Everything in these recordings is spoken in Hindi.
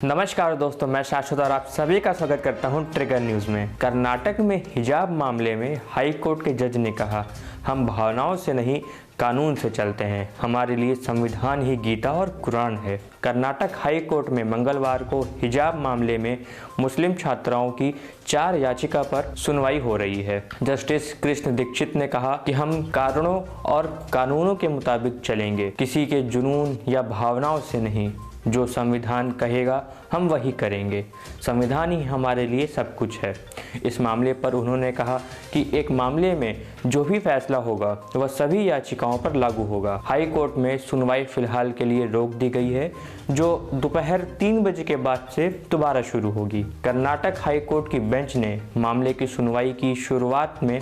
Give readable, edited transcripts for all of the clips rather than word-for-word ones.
नमस्कार दोस्तों, मैं शाश्वत और आप सभी का स्वागत करता हूं ट्रिगर न्यूज़ में। कर्नाटक में हिजाब मामले में हाई कोर्ट के जज ने कहा, हम भावनाओं से नहीं कानून से चलते हैं, हमारे लिए संविधान ही गीता और कुरान है। कर्नाटक हाई कोर्ट में मंगलवार को हिजाब मामले में मुस्लिम छात्राओं की 4 याचिका पर सुनवाई हो रही है। जस्टिस कृष्ण दीक्षित ने कहा कि हम कारणों और कानूनों के मुताबिक चलेंगे, किसी के जुनून या भावनाओं से नहीं। जो संविधान कहेगा हम वही करेंगे, संविधान ही हमारे लिए सब कुछ है। इस मामले पर उन्होंने कहा कि एक मामले में जो भी फैसला होगा वह सभी याचिकाओं पर लागू होगा। हाई कोर्ट में सुनवाई फिलहाल के लिए रोक दी गई है, जो दोपहर 3 बजे के बाद से दोबारा शुरू होगी। कर्नाटक हाई कोर्ट की बेंच ने मामले की सुनवाई की शुरुआत में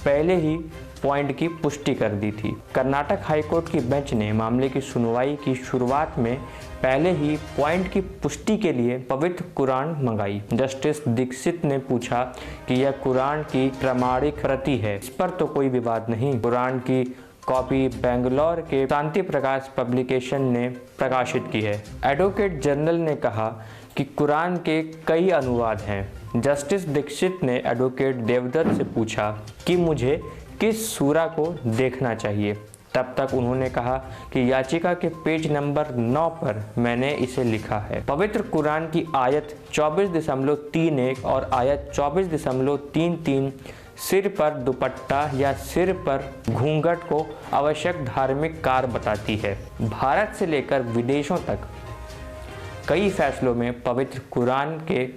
पहले ही पॉइंट की पुष्टि कर दी थी। कर्नाटक हाईकोर्ट की बेंच ने मामले की सुनवाई की शुरुआत में पहले ही पॉइंट की पुष्टि के लिए पवित्र कुरान मंगाई। जस्टिस दीक्षित ने पूछा कि यह कुरान की प्रामाणिक प्रति है, इस पर तो कोई विवाद नहीं। कुरान की कॉपी बेंगलोर के शांति प्रकाश पब्लिकेशन ने प्रकाशित की है। एडवोकेट जनरल ने कहा कि कुरान के कई अनुवाद हैं। जस्टिस दीक्षित ने एडवोकेट देवदत्त से पूछा कि मुझे किस सूरा को देखना चाहिए। तब तक उन्होंने कहा कि याचिका के पेज नंबर 9 पर मैंने इसे लिखा है। पवित्र कुरान की आयत 24.31 और आयत 24.33 सिर पर दुपट्टा या सिर पर घूंघट को आवश्यक धार्मिक कार्य बताती है। भारत से लेकर विदेशों तक कई फैसलों में पवित्र कुरान के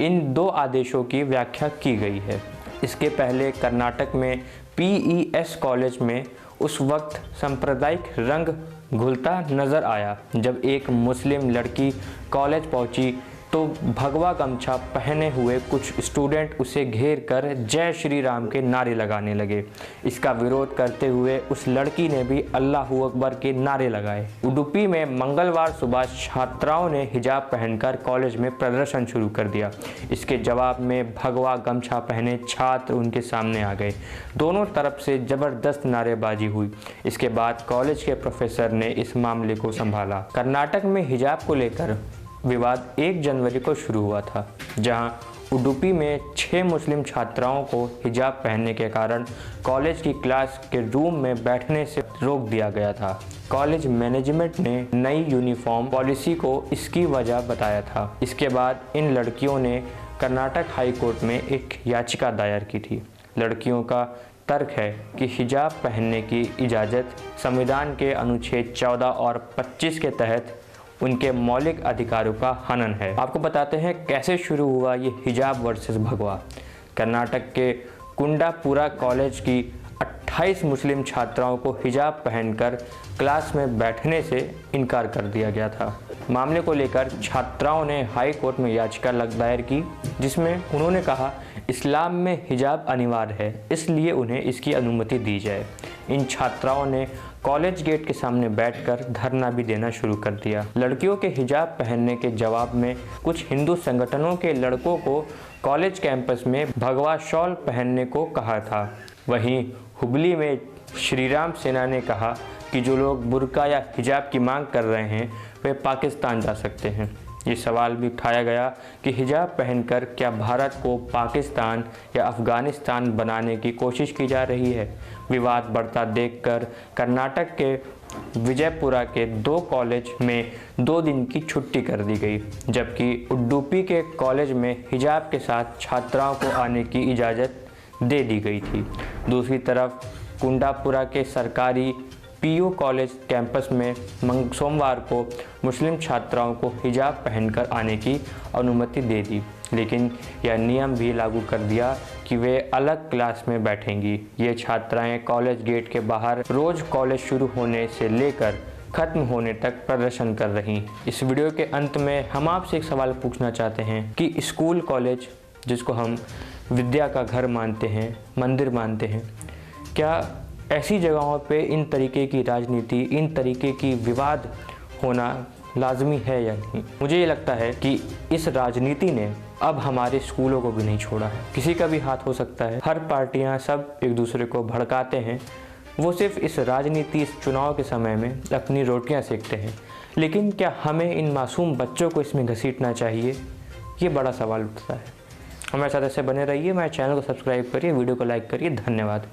इन 2 आदेशों की व्याख्या की गई है। इसके पहले कर्नाटक में PES कॉलेज में उस वक्त सांप्रदायिक रंग घुलता नजर आया जब एक मुस्लिम लड़की कॉलेज पहुंची तो भगवा गमछा पहने हुए कुछ स्टूडेंट उसे घेर कर जय श्री राम के नारे लगाने लगे। इसका विरोध करते हुए उस लड़की ने भी अल्लाहू अकबर के नारे लगाए। उडुपी में मंगलवार सुबह छात्राओं ने हिजाब पहनकर कॉलेज में प्रदर्शन शुरू कर दिया। इसके जवाब में भगवा गमछा पहने छात्र उनके सामने आ गए। दोनों तरफ से जबरदस्त नारेबाजी हुई। इसके बाद कॉलेज के प्रोफेसर ने इस मामले को संभाला। कर्नाटक में हिजाब को लेकर विवाद 1 जनवरी को शुरू हुआ था, जहां उडुपी में 6 मुस्लिम छात्राओं को हिजाब पहनने के कारण कॉलेज की क्लास के रूम में बैठने से रोक दिया गया था। कॉलेज मैनेजमेंट ने नई यूनिफॉर्म पॉलिसी को इसकी वजह बताया था। इसके बाद इन लड़कियों ने कर्नाटक हाई कोर्ट में एक याचिका दायर की थी। लड़कियों का तर्क है कि हिजाब पहनने की इजाज़त संविधान के अनुच्छेद 14 और 25 के तहत उनके मौलिक अधिकारों का हनन है। आपको बताते हैं कैसे शुरू हुआ ये हिजाब वर्सेस भगवा। कर्नाटक के कुंडापुरा कॉलेज की 28 मुस्लिम छात्राओं को हिजाब पहनकर क्लास में बैठने से इनकार कर दिया गया था। मामले को लेकर छात्राओं ने हाई कोर्ट में याचिका दायर की, जिसमें उन्होंने कहा इस्लाम में हिजाब अनिवार्य है, इसलिए उन्हें इसकी अनुमति दी जाए। इन छात्राओं ने कॉलेज गेट के सामने बैठकर धरना भी देना शुरू कर दिया। लड़कियों के हिजाब पहनने के जवाब में कुछ हिंदू संगठनों के लड़कों को कॉलेज कैंपस में भगवा शॉल पहनने को कहा था। वहीं हुबली में श्रीराम सेना ने कहा कि जो लोग बुर्का या हिजाब की मांग कर रहे हैं वे पाकिस्तान जा सकते हैं। ये सवाल भी उठाया गया कि हिजाब पहनकर क्या भारत को पाकिस्तान या अफ़गानिस्तान बनाने की कोशिश की जा रही है। विवाद बढ़ता देखकर कर्नाटक के विजयपुरा के 2 कॉलेज में 2 दिन की छुट्टी कर दी गई, जबकि उडुपी के कॉलेज में हिजाब के साथ छात्राओं को आने की इजाज़त दे दी गई थी। दूसरी तरफ कुंडापुरा के सरकारी PU कॉलेज कैंपस में सोमवार को मुस्लिम छात्राओं को हिजाब पहनकर आने की अनुमति दे दी, लेकिन यह नियम भी लागू कर दिया कि वे अलग क्लास में बैठेंगी। ये छात्राएं कॉलेज गेट के बाहर रोज़ कॉलेज शुरू होने से लेकर ख़त्म होने तक प्रदर्शन कर रही। इस वीडियो के अंत में हम आपसे एक सवाल पूछना चाहते हैं कि स्कूल कॉलेज, जिसको हम विद्या का घर मानते हैं, मंदिर मानते हैं, क्या ऐसी जगहों पे इन तरीके की राजनीति, इन तरीके की विवाद होना लाजमी है या नहीं। मुझे ये लगता है कि इस राजनीति ने अब हमारे स्कूलों को भी नहीं छोड़ा है। किसी का भी हाथ हो सकता है। हर पार्टियां सब एक दूसरे को भड़काते हैं। वो सिर्फ इस राजनीति, इस चुनाव के समय में अपनी रोटियां सेकते हैं, लेकिन क्या हमें इन मासूम बच्चों को इसमें घसीटना चाहिए? ये बड़ा सवाल उठता है। हमारे साथ ऐसे बने रहिए, हमारे चैनल को सब्सक्राइब करिए, वीडियो को लाइक करिए। धन्यवाद।